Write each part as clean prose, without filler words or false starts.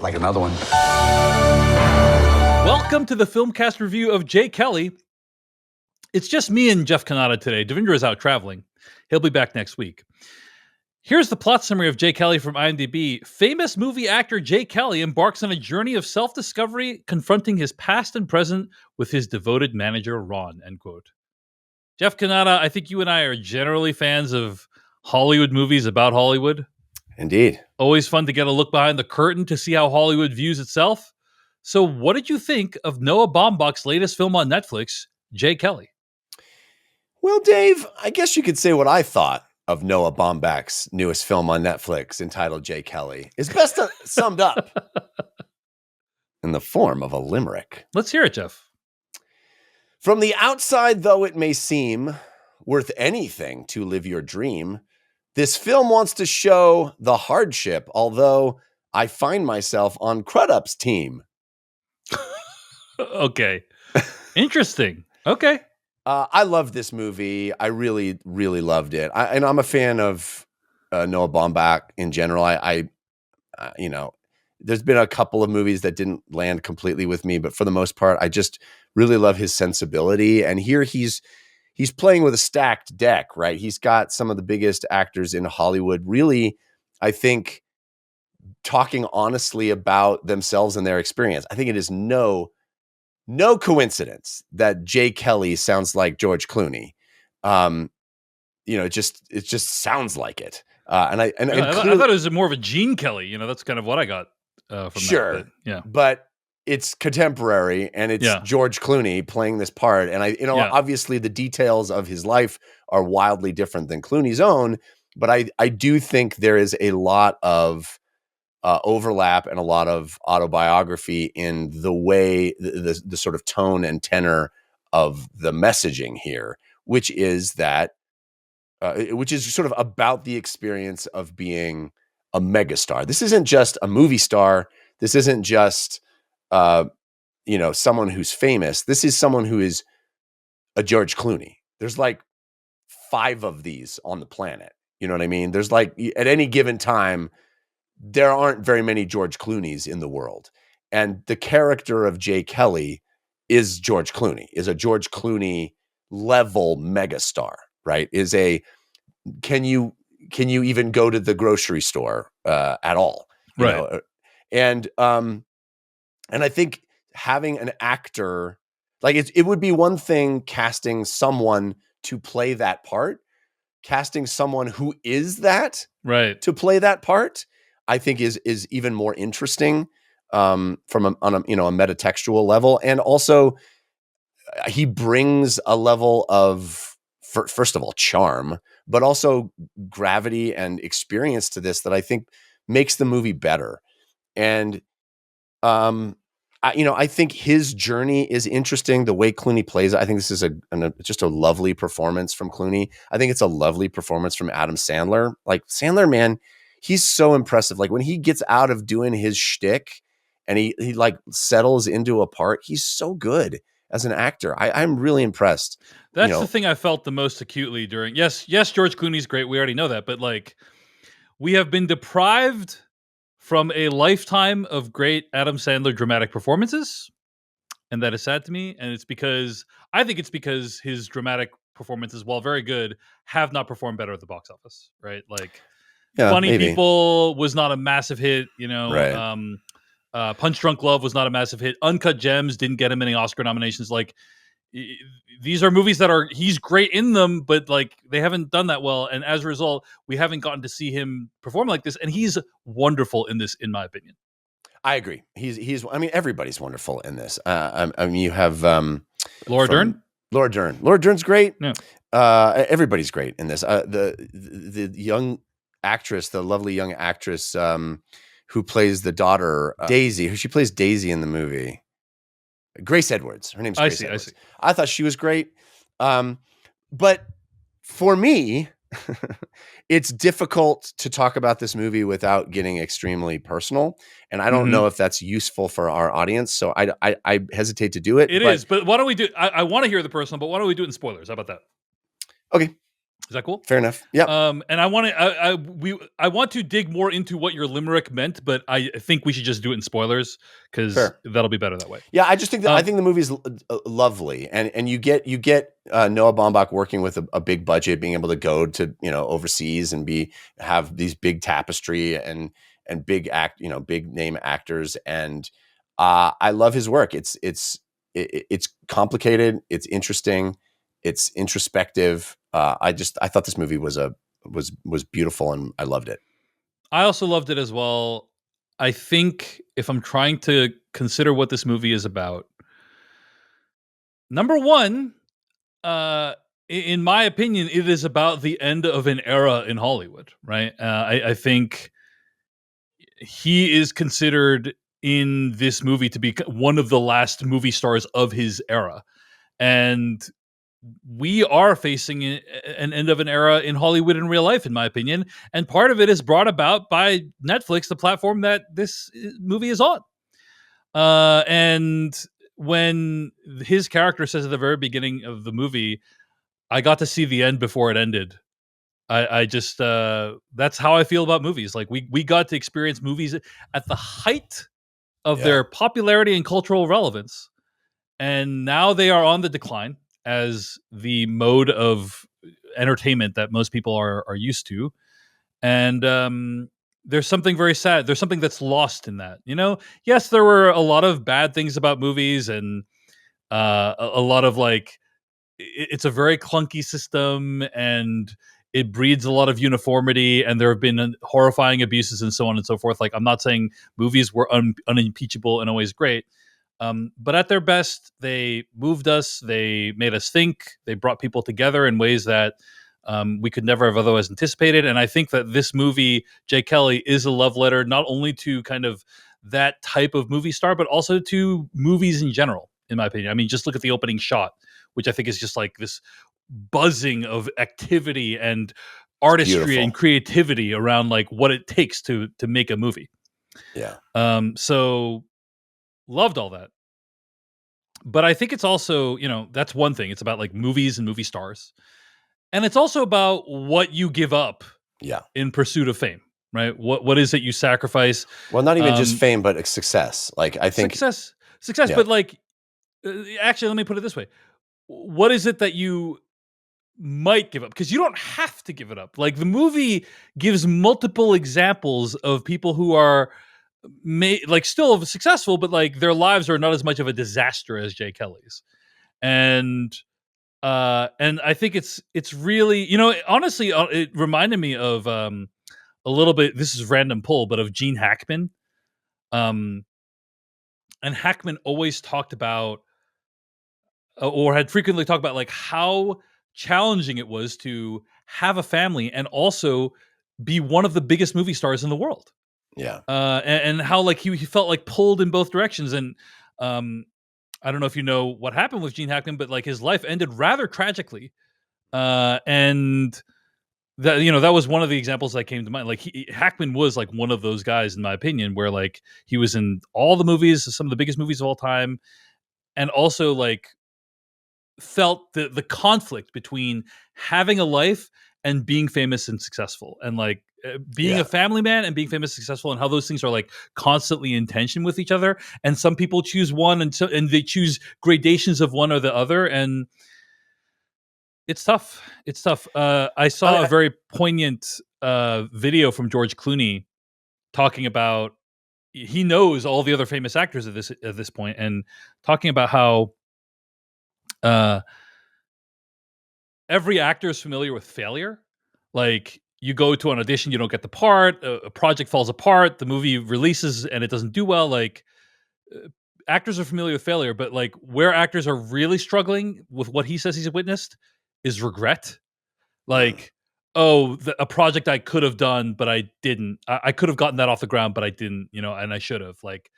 like another one. Welcome to the Filmcast review of Jay Kelly. It's just me and Jeff Kanata today. Devindra is out traveling. He'll be back next week. Here's the plot summary of Jay Kelly from IMDb. Famous movie actor Jay Kelly embarks on a journey of self-discovery, confronting his past and present with his devoted manager, Ron, end quote. Jeff Kanata, I think you and I are generally fans of Hollywood movies about Hollywood. Indeed. Always fun to get a look behind the curtain to see how Hollywood views itself. So what did you think of Noah Baumbach's latest film on Netflix, Jay Kelly? Well, Dave, I guess you could say what I thought of Noah Baumbach's newest film on Netflix entitled Jay Kelly is best summed up in the form of a limerick. Let's hear it, Jeff. From the outside, though it may seem worth anything to live your dream, this film wants to show the hardship, although I find myself on Crudup's team. Okay. Interesting. Okay. I loved this movie. I really, really loved it. And I'm a fan of Noah Baumbach in general. I there's been a couple of movies that didn't land completely with me, but for the most part, I just really love his sensibility. And here he's playing with a stacked deck, right? He's got some of the biggest actors in Hollywood, really, I think, talking honestly about themselves and their experience. I think it is no coincidence that Jay Kelly sounds like George Clooney. It just sounds like it. I thought it was more of a Gene Kelly. That's kind of what I got from sure, that. But it's contemporary and it's George Clooney playing this part. And obviously the details of his life are wildly different than Clooney's own. But I do think there is a lot of overlap and a lot of autobiography in the way the sort of tone and tenor of the messaging here, which is sort of about the experience of being a megastar. This isn't just a movie star. This isn't just someone who's famous. This is someone who is a George Clooney. There's like 5 of these on the planet. You know what I mean? There's like at any given time, there aren't very many George Clooneys in the world. And the character of Jay Kelly is George Clooney, is a George Clooney level megastar, right? Can you even go to the grocery store at all? Right. And I think having an actor, like it would be one thing casting someone to play that part, casting someone who is that right to play that part, I think is even more interesting on a metatextual level. And also he brings a level of, first of all, charm, but also gravity and experience to this that I think makes the movie better. And, I think his journey is interesting. The way Clooney plays it, I think this is just a lovely performance from Clooney. I think it's a lovely performance from Adam Sandler. Like Sandler, man, he's so impressive. Like when he gets out of doing his shtick and he like settles into a part, he's so good as an actor. I'm really impressed. That's the thing I felt the most acutely during. Yes, George Clooney's great. We already know that, but like we have been deprived from a lifetime of great Adam Sandler dramatic performances, and that is sad to me. And I think it's because his dramatic performances, while very good, have not performed better at the box office. Right, like. Yeah, Funny maybe. People was not a massive hit, Right. Punch Drunk Love was not a massive hit. Uncut Gems didn't get him any Oscar nominations. Like these are movies that he's great in them, but like they haven't done that well. And as a result, we haven't gotten to see him perform like this. And he's wonderful in this, in my opinion. I agree. Everybody's wonderful in this. You have Laura Dern. Laura Dern's great. Yeah. Everybody's great in this. The young actress, the lovely young actress who plays the daughter, Daisy, she plays Daisy in the movie. Grace Edwards. Her name's Grace Edwards. I thought she was great. But for me, it's difficult to talk about this movie without getting extremely personal. And I don't know if that's useful for our audience. So I hesitate to do it. It is, but why don't we do, I want to hear the personal, but why don't we do it in spoilers? How about that? Okay. Is that cool? Fair enough. Yeah. And I want to dig more into what your limerick meant, but I think we should just do it in spoilers because Fair. that'll be better that way. Yeah, I just think that I think the movie's lovely, and you get Noah Baumbach working with a big budget, being able to go to overseas and have these big tapestry and big big name actors, and I love his work. It's complicated, it's interesting, it's introspective. I thought this movie was beautiful, and I loved it. I also loved it as well. I think if I'm trying to consider what this movie is about, number one, in my opinion, it is about the end of an era in Hollywood, right? I think he is considered in this movie to be one of the last movie stars of his era. And we are facing an end of an era in Hollywood in real life, in my opinion. And part of it is brought about by Netflix, the platform that this movie is on. And when his character says at the very beginning of the movie, I got to see the end before it ended. I just that's how I feel about movies. Like we got to experience movies at the height of their popularity and cultural relevance, and now they are on the decline as the mode of entertainment that most people are used to. And there's something very sad. There's something that's lost in that. Yes, there were a lot of bad things about movies, and a lot of like it's a very clunky system, and it breeds a lot of uniformity, and there have been horrifying abuses and so on and so forth. Like, I'm not saying movies were unimpeachable and always great, but at their best, they moved us, they made us think, they brought people together in ways that we could never have otherwise anticipated. And I think that this movie, Jay Kelly, is a love letter not only to kind of that type of movie star, but also to movies in general, in my opinion. I mean, just look at the opening shot, which I think is just like this buzzing of activity and artistry and creativity around like what it takes to make a movie. Yeah. So loved all that. But I think it's also, that's one thing. It's about like movies and movie stars. And it's also about what you give up in pursuit of fame, right? What is it you sacrifice? Well, not even just fame, but success. Like, I think success, but like, actually, let me put it this way. What is it that you might give up? Because you don't have to give it up. Like, the movie gives multiple examples of people who are still successful, but like their lives are not as much of a disaster as Jay Kelly's. And I think it's really, honestly, it reminded me of a little bit, this is random pull, but of Gene Hackman. And Hackman always talked about or had frequently talked about like how challenging it was to have a family and also be one of the biggest movie stars in the world. Yeah. And how like he felt like pulled in both directions. And I don't know if you know what happened with Gene Hackman, but like his life ended rather tragically. And that, that was one of the examples that came to mind. Like Hackman was like one of those guys, in my opinion, where like he was in all the movies, some of the biggest movies of all time, and also like felt the conflict between having a life and being famous and successful, and like being a family man and being famous and successful, and how those things are like constantly in tension with each other. And some people choose one, and they choose gradations of one or the other, and it's tough. It's tough. I saw a very poignant video from George Clooney talking about, he knows all the other famous actors at this point, and talking about how every actor is familiar with failure. Like, you go to an audition, you don't get the part, a project falls apart, the movie releases and it doesn't do well. Like, actors are familiar with failure, but like where actors are really struggling with what he says he's witnessed is regret. Like, a project I could have done, but I didn't. I could have gotten that off the ground, but I didn't, and I should have. Like,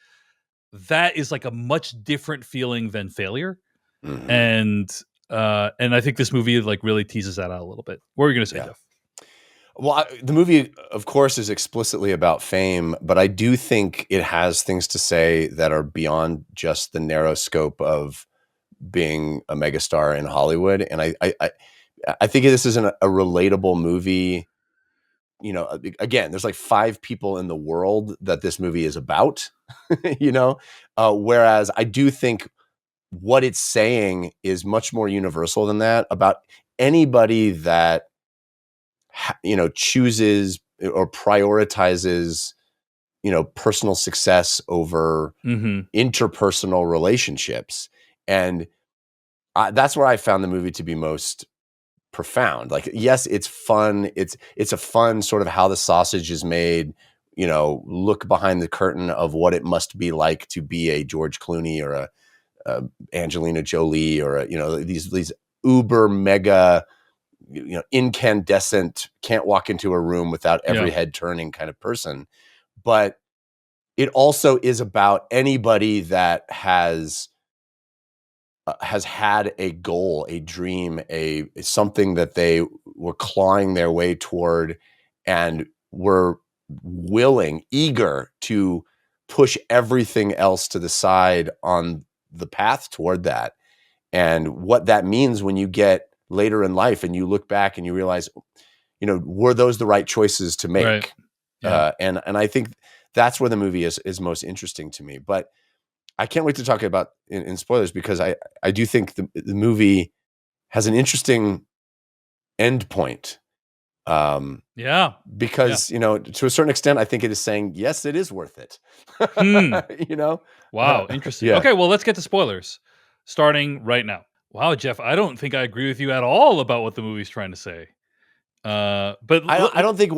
that is like a much different feeling than failure. Mm-hmm. And I think this movie like really teases that out a little bit. What were you going to say, Jeff? Well, the movie, of course, is explicitly about fame, but I do think it has things to say that are beyond just the narrow scope of being a megastar in Hollywood. And I I think this isn't a relatable movie. You know, again, there's like 5 people in the world that this movie is about, you know, whereas I do think what it's saying is much more universal than that, about anybody that, you know, chooses or prioritizes, you know, personal success over interpersonal relationships. And that's where I found the movie to be most profound. Like, yes, it's fun. It's a fun sort of how the sausage is made, you know, look behind the curtain of what it must be like to be a George Clooney or a Angelina Jolie or you know, these uber mega, you know, incandescent, can't walk into a room without every head turning kind of person. But it also is about anybody that has had a goal, a dream, a something that they were clawing their way toward, and were willing, eager to push everything else to the side on the path toward that. And what that means when you get later in life and you look back and you realize, you know, were those the right choices to make? Right. Yeah. And I think that's where the movie is most interesting to me. But I can't wait to talk about in spoilers, because I do think the movie has an interesting end point. Because, you know, to a certain extent, I think it is saying, yes, it is worth it. You know? Wow. Interesting. Yeah. Okay. Well, let's get to spoilers starting right now. Wow, Jeff, I don't think I agree with you at all about what the movie's trying to say. But I don't think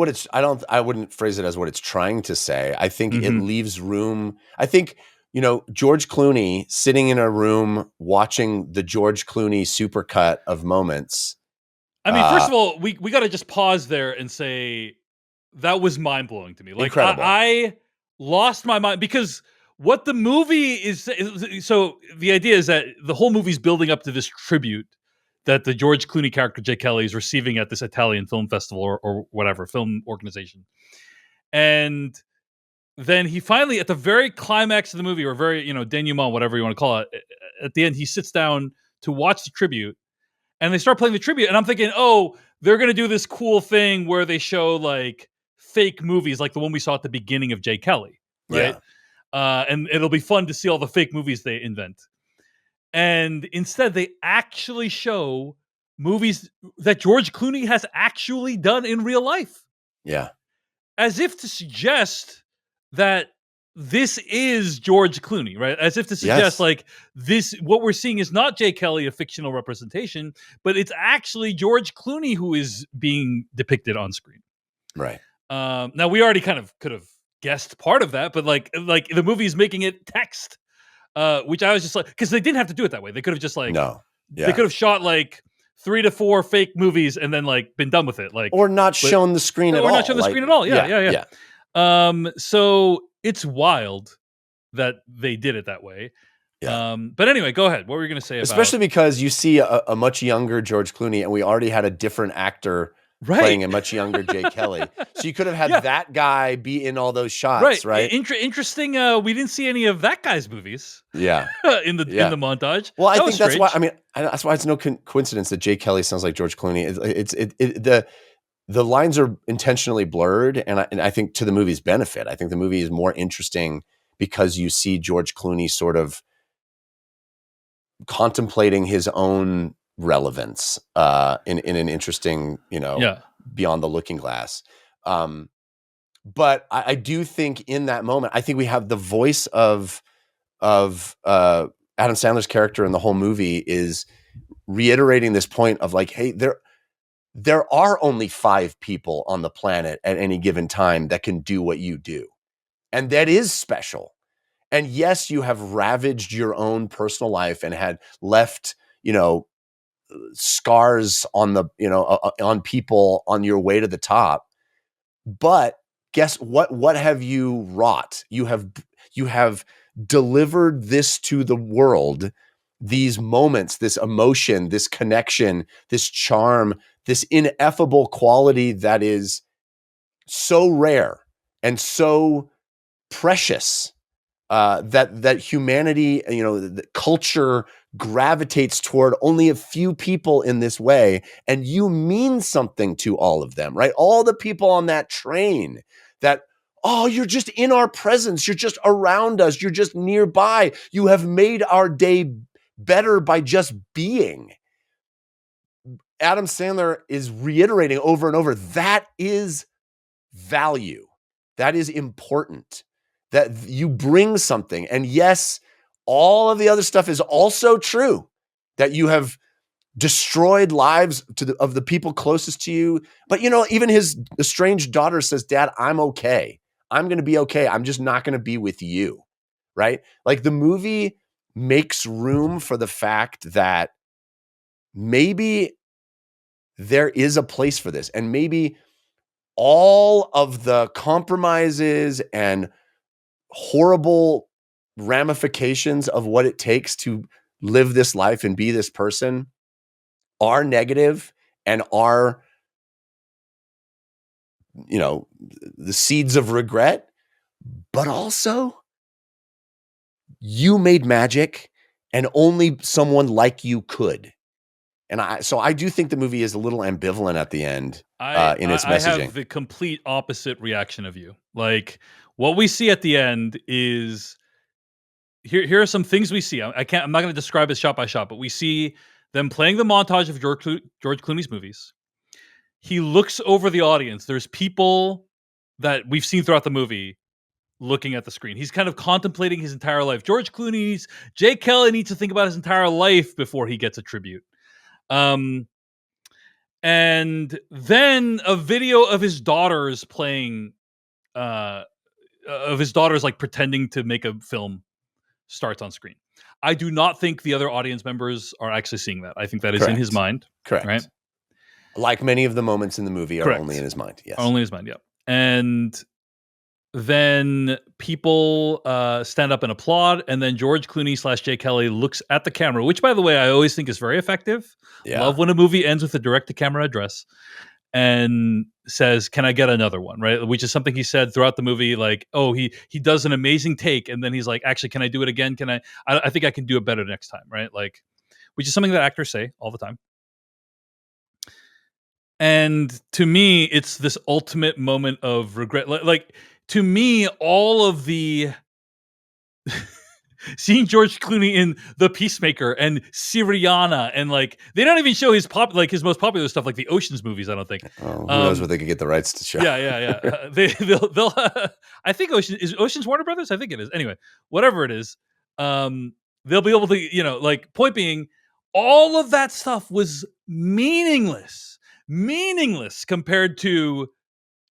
I wouldn't phrase it as what it's trying to say. I think it leaves room. I think, you know, George Clooney sitting in a room watching the George Clooney supercut of moments. I mean, first of all, we got to just pause there and say that was mind blowing to me. Like, incredible. I lost my mind, because what the movie is. So the idea is that the whole movie's building up to this tribute that the George Clooney character Jay Kelly is receiving at this Italian film festival or whatever film organization, and then he finally, at the very climax of the movie, or very, you know, denouement, whatever you want to call it, at the end, he sits down to watch the tribute, and they start playing the tribute, and I'm thinking, oh, they're going to do this cool thing where they show like fake movies, like the one we saw at the beginning of Jay Kelly, right? And it'll be fun to see all the fake movies they invent. And instead, they actually show movies that George Clooney has actually done in real life. Yeah. As if to suggest that this is George Clooney, right? As if to suggest like this, what we're seeing is not Jay Kelly, a fictional representation, but it's actually George Clooney who is being depicted on screen. Right. Now we already kind of could have guessed part of that, but like the movie is making it text, which I was just like, because they didn't have to do it that way. They could have just like, they could have shot like 3 to 4 fake movies and then like been done with it, like, or not shown the screen at all. Or not shown the screen at all. Yeah. So it's wild that they did it that way. But anyway, go ahead. What were you going to say about? Especially because you see a much younger George Clooney, and we already had a different actor playing a much younger Jay Kelly. So you could have had that guy be in all those shots, right? Interesting. We didn't see any of that guy's movies. Yeah. in the montage. Well, I think that's why. I mean, that's why it's no coincidence that Jay Kelly sounds like George Clooney. The lines are intentionally blurred, and I think to the movie's benefit. I think the movie is more interesting because you see George Clooney sort of contemplating his own relevance in an interesting, you know, beyond the looking glass. But I do think in that moment, I think we have the voice of Adam Sandler's character in the whole movie is reiterating this point of like, hey, there are only 5 people on the planet at any given time that can do what you do. And that is special. And yes, you have ravaged your own personal life and had left, you know, scars on the, you know, on people on your way to the top. But guess what? What have you wrought? You have delivered this to the world, these moments, this emotion, this connection, this charm, this ineffable quality that is so rare and so precious. That humanity, you know, the culture gravitates toward only a few people in this way, and you mean something to all of them, right? All the people on that train that, oh, you're just in our presence. You're just around us. You're just nearby. You have made our day better by just being. Adam Sandler is reiterating over and over, that is value. That is important. That you bring something. And yes, all of the other stuff is also true. That you have destroyed lives of the people closest to you. But, even his estranged daughter says, Dad, I'm okay. I'm going to be okay. I'm just not going to be with you. Right? Like, the movie makes room for the fact that maybe there is a place for this. And maybe all of the compromises and horrible ramifications of what it takes to live this life and be this person are negative and are, the seeds of regret, but also you made magic and only someone like you could. And I do think the movie is a little ambivalent at the end in its messaging. I have the complete opposite reaction of you. Like, what we see at the end is here are some things we see. I'm not going to describe it shot by shot, but we see them playing the montage of George Clooney's movies. He looks over the audience. There's people that we've seen throughout the movie looking at the screen. He's kind of contemplating his entire life. Jay Kelly needs to think about his entire life before he gets a tribute. And then a video of his daughters playing, like pretending to make a film starts on screen. I do not think the other audience members are actually seeing that. I think that is in his mind. Correct. Right? Like many of the moments in the movie are only in his mind. Yes. Only in his mind, yeah. And then people stand up and applaud, and then George Clooney / Jay Kelly looks at the camera, which, by the way, I always think is very effective. Yeah. Love when a movie ends with a direct-to-camera address and says, "Can I get another one?" Right, which is something he said throughout the movie. Like, oh, he does an amazing take, and then he's like, "Actually, can I do it again? Can I think I can do it better next time." Right, like, which is something that actors say all the time. And to me, it's this ultimate moment of regret. Like, to me, all of the seeing George Clooney in The Peacemaker and Syriana, and like, they don't even show his most popular stuff, like the Ocean's movies. I don't think. Oh, who knows what they could get the rights to show? Yeah. They'll. I think Ocean's Warner Brothers. I think it is. Anyway, whatever it is, they'll be able to, like, point being, all of that stuff was meaningless compared to,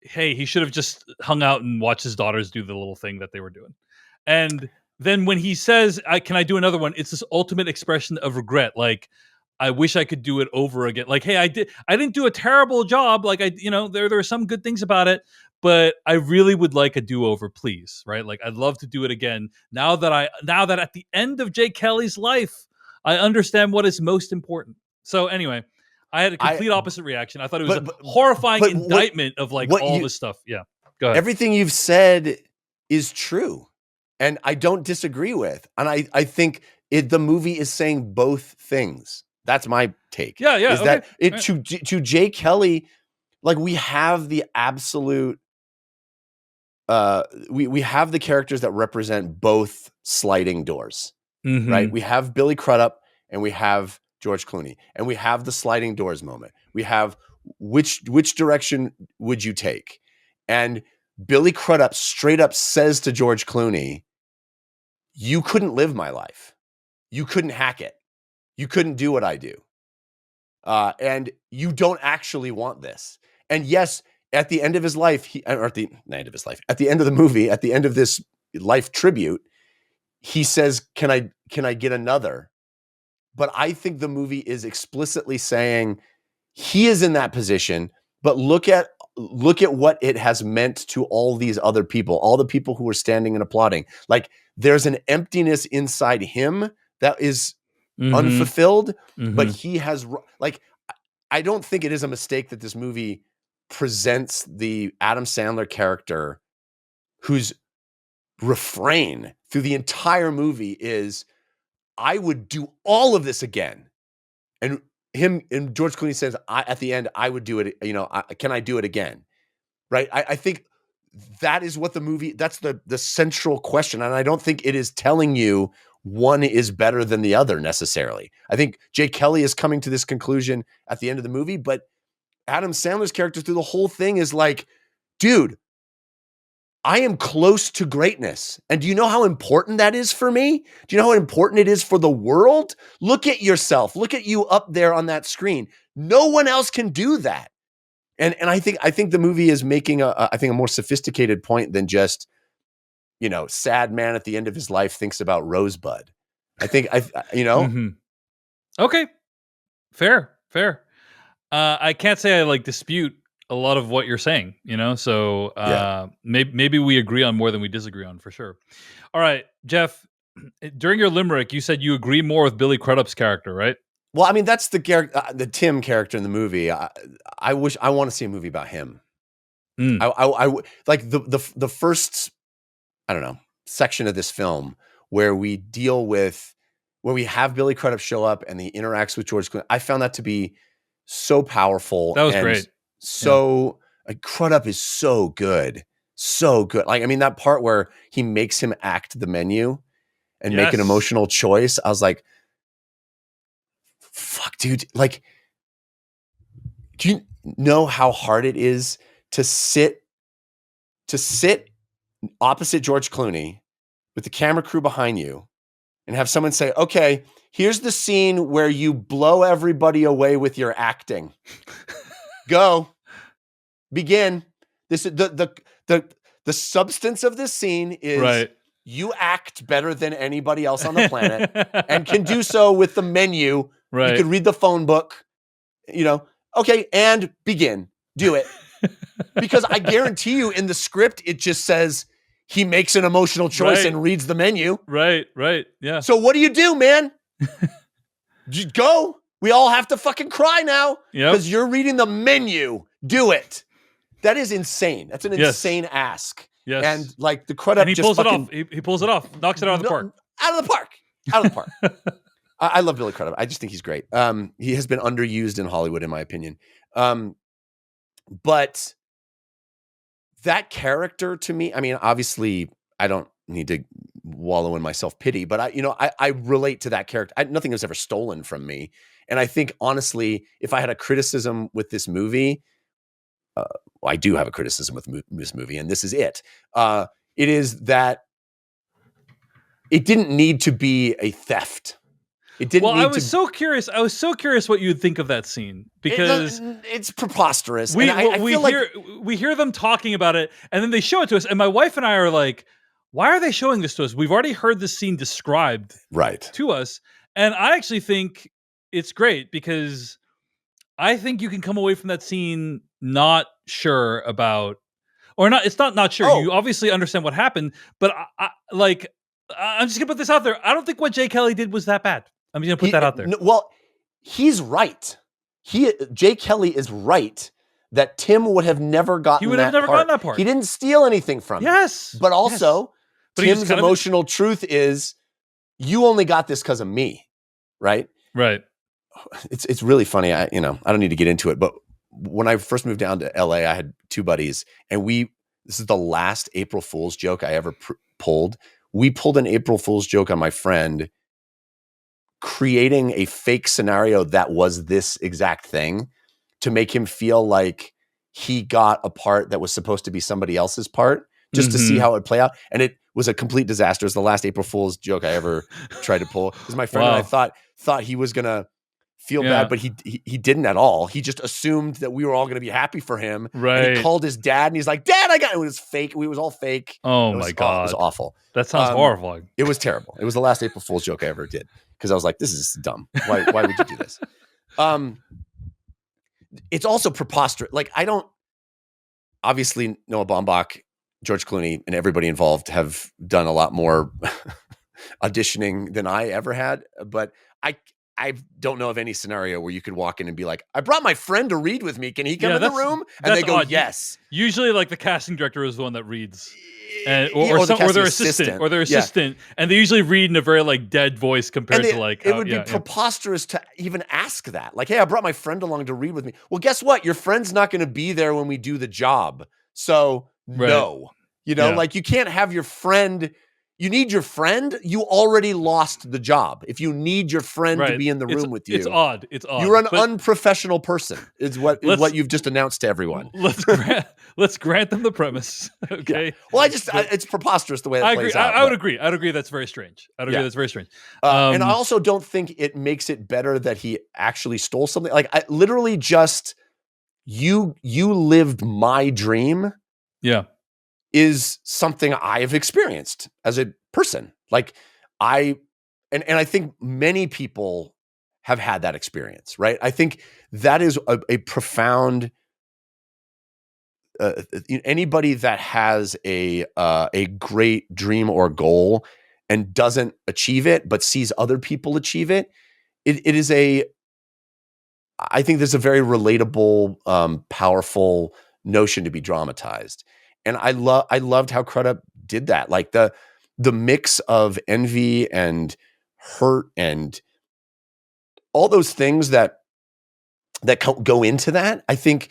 hey, he should have just hung out and watched his daughters do the little thing that they were doing. And then when he says, can I do another one? It's this ultimate expression of regret. Like, I wish I could do it over again. Like, hey, I didn't do a terrible job. Like, there are some good things about it, but I really would like a do-over, please. Right? Like, I'd love to do it again. Now that at the end of Jay Kelly's life, I understand what is most important. So anyway, I had a complete opposite reaction. I thought it was a horrifying indictment of like all this stuff. Yeah. Go ahead. Everything you've said is true. And I don't disagree with. And I think the movie is saying both things. That's my take. Yeah. Is that to Jay Kelly, like, we have the absolute we have the characters that represent both sliding doors. Mm-hmm. Right? We have Billy Crudup and we have George Clooney, and we have the sliding doors moment. We have which direction would you take? And Billy Crudup straight up says to George Clooney, you couldn't live my life. You couldn't hack it. You couldn't do what I do. And you don't actually want this. And yes, at the end of his life, at the end of the movie, at the end of this life tribute, he says, can I get another? But I think the movie is explicitly saying he is in that position, but look at what it has meant to all these other people, all the people who were standing and applauding. Like, there's an emptiness inside him that is unfulfilled, but he has, like, I don't think it is a mistake that this movie presents the Adam Sandler character whose refrain through the entire movie is, I would do all of this again. And George Clooney says, at the end, I would do it. Can I do it again? Right. I think that is what the movie, that's the central question. And I don't think it is telling you one is better than the other necessarily. I think Jay Kelly is coming to this conclusion at the end of the movie, but Adam Sandler's character through the whole thing is like, dude, I am close to greatness. And do you know how important that is for me? Do you know how important it is for the world? Look at yourself. Look at you up there on that screen. No one else can do that. And I think the movie is making a more sophisticated point than just, sad man at the end of his life thinks about Rosebud. I think Mm-hmm. Okay. Fair. I can't say I dispute a lot of what you're saying, so maybe we agree on more than we disagree on, for sure. All right, Jeff, during your limerick, you said you agree more with Billy Crudup's character, right? Well, I mean, that's the Tim character in the movie. I want to see a movie about him. I like the first, I don't know, section of this film where we have Billy Crudup show up and he interacts with George Clooney. I found that to be so powerful. That was great. So Crudup is so good. So good. Like, I mean, that part where he makes him act the menu and make an emotional choice. I was like, fuck, dude. Like, do you know how hard it is to sit opposite George Clooney with the camera crew behind you and have someone say, okay, here's the scene where you blow everybody away with your acting. Go. Begin. This the substance of this scene is you act better than anybody else on the planet and can do so with the menu. Right. You could read the phone book, okay, and begin. Do it. Because I guarantee you in the script, it just says he makes an emotional choice and reads the menu. Right. Yeah. So what do you do, man? Just go. We all have to fucking cry now because you're reading the menu. Do it. That is insane. That's an insane ask. Yes. And like the Crudup, and he pulls it off. He pulls it off. Knocks it out of the park. Out of the park. I love Billy Crudup. I just think he's great. He has been underused in Hollywood, in my opinion. But that character to me, I mean, obviously, I don't need to wallow in my self-pity, but I relate to that character. Nothing was ever stolen from me. And I think, honestly, if I had a criticism with this movie, I do have a criticism with this movie, and this is it. It is that it didn't need to be a theft. It didn't. Well, I was so curious what you'd think of that scene because it's preposterous. We hear them talking about it, and then they show it to us, and my wife and I are like, "Why are they showing this to us? We've already heard this scene described to us." And I actually think it's great because I think you can come away from that scene not sure about, or not. It's not sure. Oh. You obviously understand what happened, but I'm just gonna put this out there. I don't think what Jay Kelly did was that bad. I'm just gonna put that out there. Well, he's right. Jay Kelly is right that Tim would have never gotten that part. He didn't steal anything from him. Yes. But also, Tim's emotional truth is, you only got this because of me, right? Right. It's really funny. I don't need to get into it, but when I first moved down to LA, I had two buddies, and this is the last April Fool's joke I ever pulled. We pulled an April Fool's joke on my friend, creating a fake scenario that was this exact thing to make him feel like he got a part that was supposed to be somebody else's part, just to see how it would play out. And it was a complete disaster. It was the last April Fool's joke I ever tried to pull. Because my friend and I thought he was going to feel bad, but he didn't at all. He just assumed that we were all going to be happy for him. Right. And he called his dad and he's like, "Dad, I got it." It was fake. It was all fake. Oh my God. It was awful. That sounds horrifying. It was terrible. It was the last April Fool's joke I ever did. Because I was like, this is dumb. Why would you do this? It's also preposterous. Like, obviously Noah Baumbach, George Clooney, and everybody involved have done a lot more auditioning than I ever had. But I don't know of any scenario where you could walk in and be like, I brought my friend to read with me. Can he come Yeah, in the room? And that's they go, odd. yes. Usually, like the casting director is the one that reads, and Yeah, or the casting their assistant, Yeah. and they usually read in a very like dead voice compared to like it would be preposterous to even ask that. Like, hey, I brought my friend along to read with me. Well, guess what? Your friend's not going to be there when we do the job. So no, like you can't have your friend. You need your friend. You already lost the job. If you need your friend to be in the room with you, it's odd. It's odd. You're an unprofessional person. Is what you've just announced to everyone. Let's grant them the premise. Okay. Yeah. Well, it's preposterous the way that plays out. I would agree. I'd agree. That's very strange. I'd agree. That's very strange. And I also don't think it makes it better that he actually stole something. Like I literally just you lived my dream. Yeah. Is something I have experienced as a person. Like I think many people have had that experience, right? I think that is a profound, anybody that has a great dream or goal and doesn't achieve it, but sees other people achieve it. I think there's a very relatable, powerful notion to be dramatized. And I loved how Crudup did that. Like the mix of envy and hurt and all those things that go into that. I think,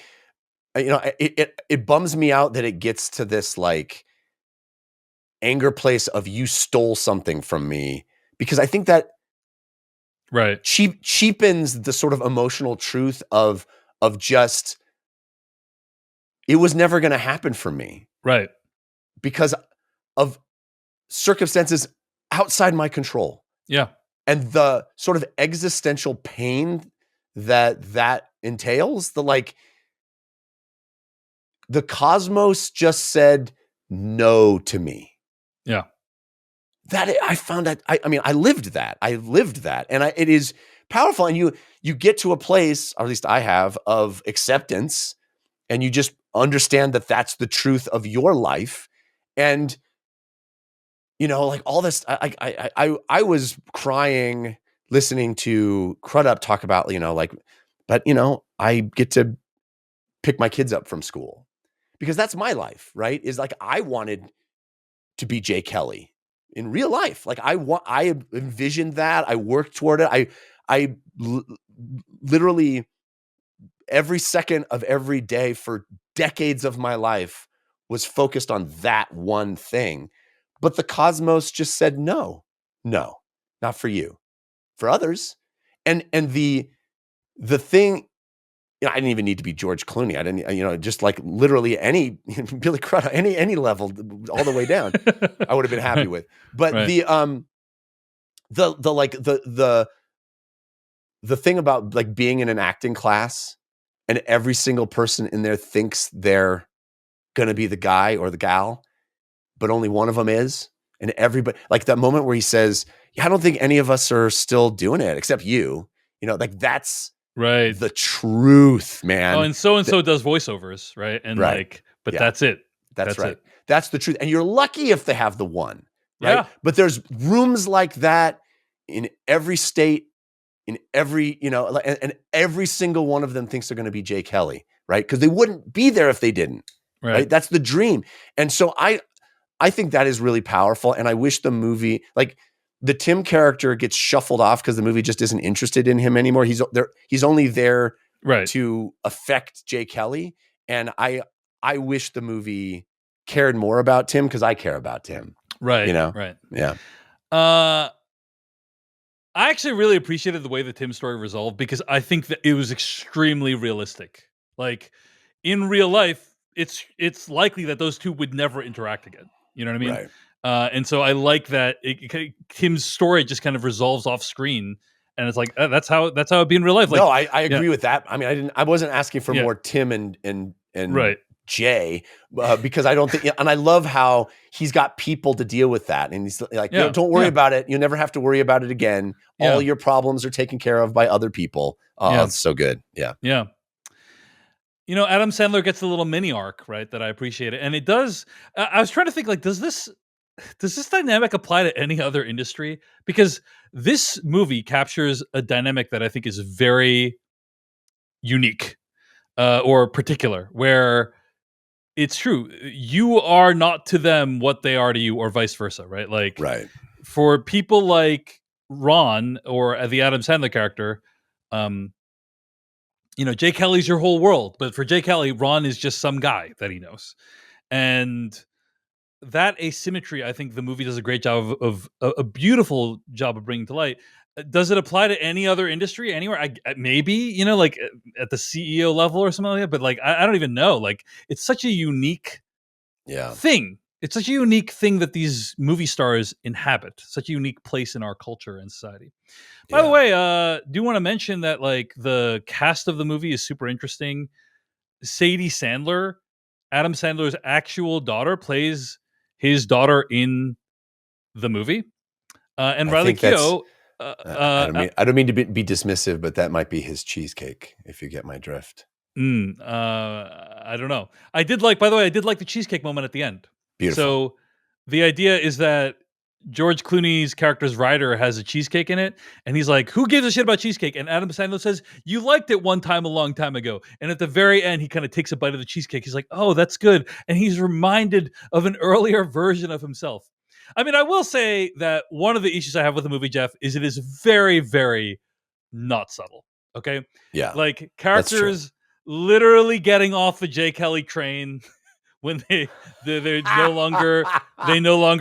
it bums me out that it gets to this like anger place of you stole something from me, because I think that cheapens the sort of emotional truth of just, it was never going to happen for me. Right. Because of circumstances outside my control. Yeah. And the sort of existential pain that entails, the cosmos just said no to me. Yeah. That I found that, I lived that. And it is powerful. And you get to a place, or at least I have, of acceptance, and you just understand that that's the truth of your life. And, like all this, I was crying listening to Crudup talk about, but I get to pick my kids up from school because that's my life, right? Is like, I wanted to be Jay Kelly in real life. Like I envisioned that. I worked toward it. I literally every second of every day for decades of my life was focused on that one thing. But the cosmos just said, no, not for you, for others. And the thing, I didn't even need to be George Clooney. I didn't, just like literally any Billy Crudup, any level, all the way down, I would have been happy with. But the thing about like being in an acting class and every single person in there thinks they're going to be the guy or the gal, but only one of them is. And everybody, like that moment where he says, yeah, I don't think any of us are still doing it except you, like that's the truth, man. Oh, and so does voiceovers, right? And that's it. That's right. It. That's the truth. And you're lucky if they have the one, right? Yeah. But there's rooms like that in every state, in every, and every single one of them thinks they're going to be Jay Kelly, right? Because they wouldn't be there if they didn't, right? That's the dream. And so I think that is really powerful. And I wish the movie, like the Tim character gets shuffled off because the movie just isn't interested in him anymore. He's only there to affect Jay Kelly. And I wish the movie cared more about Tim because I care about Tim. Right. Right. Yeah. I actually really appreciated the way the Tim story resolved because I think that it was extremely realistic. Like in real life, it's likely that those two would never interact again. You know what I mean? Right. And so I like that Tim's story just kind of resolves off screen, and it's like that's how it'd be in real life. Like, no, I agree with that. I mean, I wasn't asking for more Tim and Jay because I don't think, and I love how he's got people to deal with that, and he's like, don't worry about it. You never have to worry about it again. All your problems are taken care of by other people. Oh, it's so good. Yeah. Yeah. Adam Sandler gets a little mini arc, right? That I appreciate it. And it does, I was trying to think, like, does this does this dynamic apply to any other industry? Because this movie captures a dynamic that I think is very unique or particular, where it's true. You are not to them what they are to you, or vice versa, right? Like Right. for people like Ron or the Adam Sandler character, um, Jay Kelly's your whole world. But for Jay Kelly, Ron is just some guy that he knows. And that asymmetry, I think the movie does a great job of a beautiful job of bringing to light. Does it apply to any other industry anywhere? Maybe, like at the CEO level or something like that. But like, I don't even know. Like, it's such a unique Yeah. thing. It's such a unique thing that these movie stars inhabit. Such a unique place in our culture and society. By the way, do want to mention that like the cast of the movie is super interesting. Sadie Sandler, Adam Sandler's actual daughter, plays his daughter in the movie, and I Riley think that's. Keough. I don't mean to be dismissive, but that might be his cheesecake. If you get my drift. I don't know. By the way, I did like the cheesecake moment at the end. Beautiful. So the idea is that George Clooney's character's rider has a cheesecake in it, and he's like, "Who gives a shit about cheesecake?" And Adam Sandler says, "You liked it one time a long time ago." And at the very end, he kind of takes a bite of the cheesecake. He's like, "Oh, that's good," and he's reminded of an earlier version of himself. I mean, I will say that one of the issues I have with the movie, Jeff, is it is very, very not subtle. Okay, Yeah. like characters literally getting off the J. Kelly train when they're no longer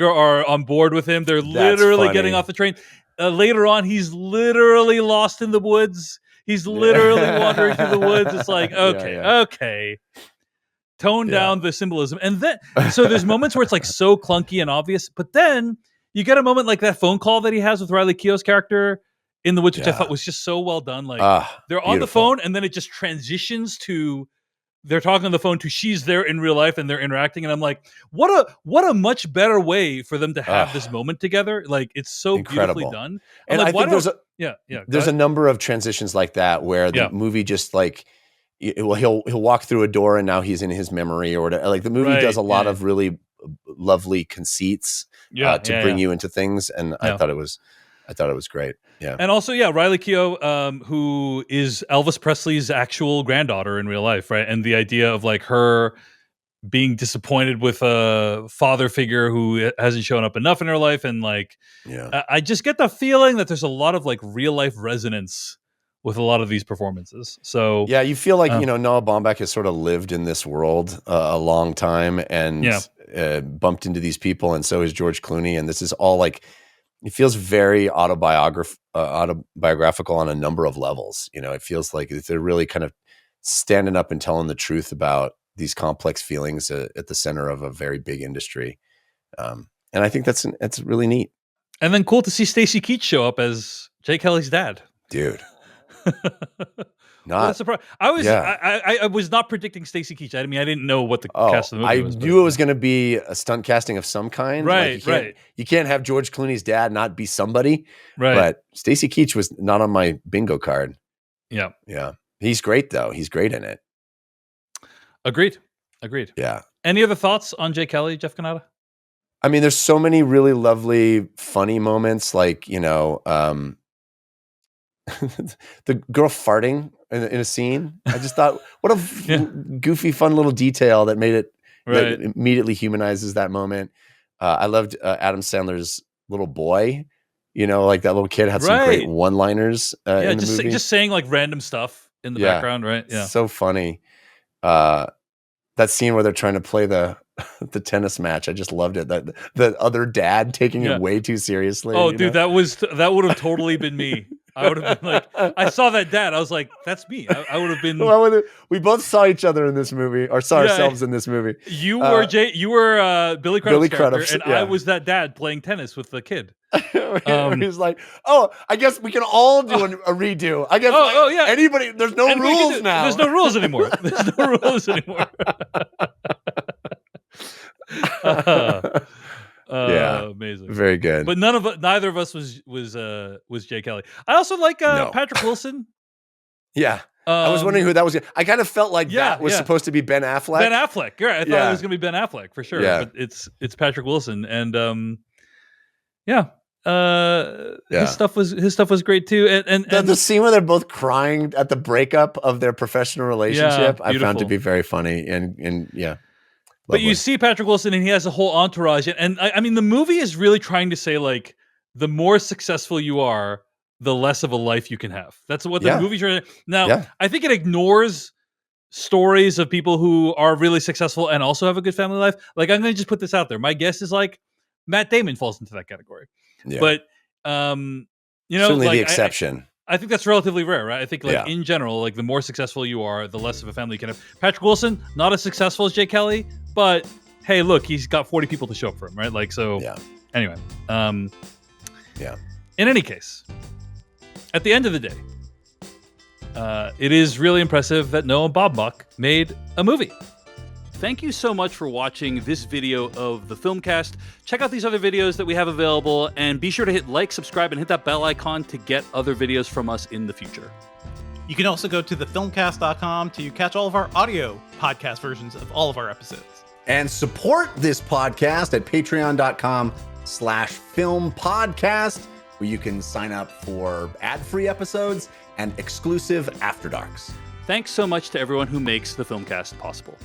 are on board with him. They're literally getting off the train. Later on, he's literally lost in the woods. He's literally wandering through the woods. It's like, okay. Tone down the symbolism. And then, so there's moments where it's like so clunky and obvious, but then you get a moment like that phone call that he has with Riley Keough's character in the woods, which I thought was just so well done. Like they're on the phone and then it just transitions to they're talking on the phone to she's there in real life and they're interacting. And I'm like, what a much better way for them to have this moment together. Like it's so beautifully done. And like, I think there's a number of transitions like that where the movie just like, he'll walk through a door and now he's in his memory or whatever. Like the movie does a lot of really lovely conceits to bring you into things. And I thought it was great. Yeah. And also, Riley Keough, who is Elvis Presley's actual granddaughter in real life, right? And the idea of like her being disappointed with a father figure who hasn't shown up enough in her life. And like, I just get the feeling that there's a lot of like real life resonance with a lot of these performances. So yeah, you feel like, Noah Baumbach has sort of lived in this world a long time and bumped into these people. And so is George Clooney. And this is all like, it feels very autobiographical on a number of levels. It feels like they're really kind of standing up and telling the truth about these complex feelings at the center of a very big industry. And I think that's really neat. And then cool to see Stacy Keach show up as Jay Kelly's dad. Dude. Not a surprise. I was not predicting Stacy Keach. I mean, I didn't know what the cast of the movie was. I knew it was going to be a stunt casting of some kind. Right, You can't have George Clooney's dad not be somebody. Right. But Stacy Keach was not on my bingo card. Yeah. Yeah. He's great though. He's great in it. Agreed. Yeah. Any other thoughts on Jay Kelly, Jeff Cannata? I mean, there's so many really lovely, funny moments, like, the girl farting in a scene. I just thought, what a goofy, fun little detail that made it that immediately humanizes that moment. I loved Adam Sandler's little boy. Like that little kid had some great one-liners in the movie. Just saying like random stuff in the background, right? Yeah, so funny. That scene where they're trying to play the tennis match, I just loved it. That the other dad taking it way too seriously. Oh, dude, that would have totally been me. I would have been like, I saw that dad. I was like, that's me. I would have been. We both saw each other in this movie, or saw ourselves in this movie. You were Billy Crudup's character, and I was that dad playing tennis with the kid. He's like, oh, I guess we can all do a redo. I guess anybody. There's no rules now. There's no rules anymore. Amazing, very good. But neither of us was Jay Kelly. I also like Patrick Wilson. Yeah, I was wondering who that was. I kind of felt like that was supposed to be Ben Affleck. Ben Affleck. Yeah, I thought it was going to be Ben Affleck for sure. Yeah. But it's Patrick Wilson, and his stuff was great too. And the scene where they're both crying at the breakup of their professional relationship, I found to be very funny. And yeah. But you see Patrick Wilson, and he has a whole entourage. And I mean, the movie is really trying to say, like, the more successful you are, the less of a life you can have. That's what the movie's trying to. Now, I think it ignores stories of people who are really successful and also have a good family life. Like, I'm going to just put this out there. My guess is like Matt Damon falls into that category. Yeah. But certainly like, the exception. I think that's relatively rare, right? I think like in general, like the more successful you are, the less of a family you can have. Patrick Wilson, not as successful as Jay Kelly, but hey, look, he's got 40 people to show up for him, right? Like, so anyway. In any case, at the end of the day, it is really impressive that Noah Baumbach made a movie. Thank you so much for watching this video of the Filmcast. Check out these other videos that we have available, and be sure to hit like, subscribe, and hit that bell icon to get other videos from us in the future. You can also go to thefilmcast.com to catch all of our audio podcast versions of all of our episodes. And support this podcast at patreon.com/filmpodcast, where you can sign up for ad-free episodes and exclusive After Darks. Thanks so much to everyone who makes the Filmcast possible.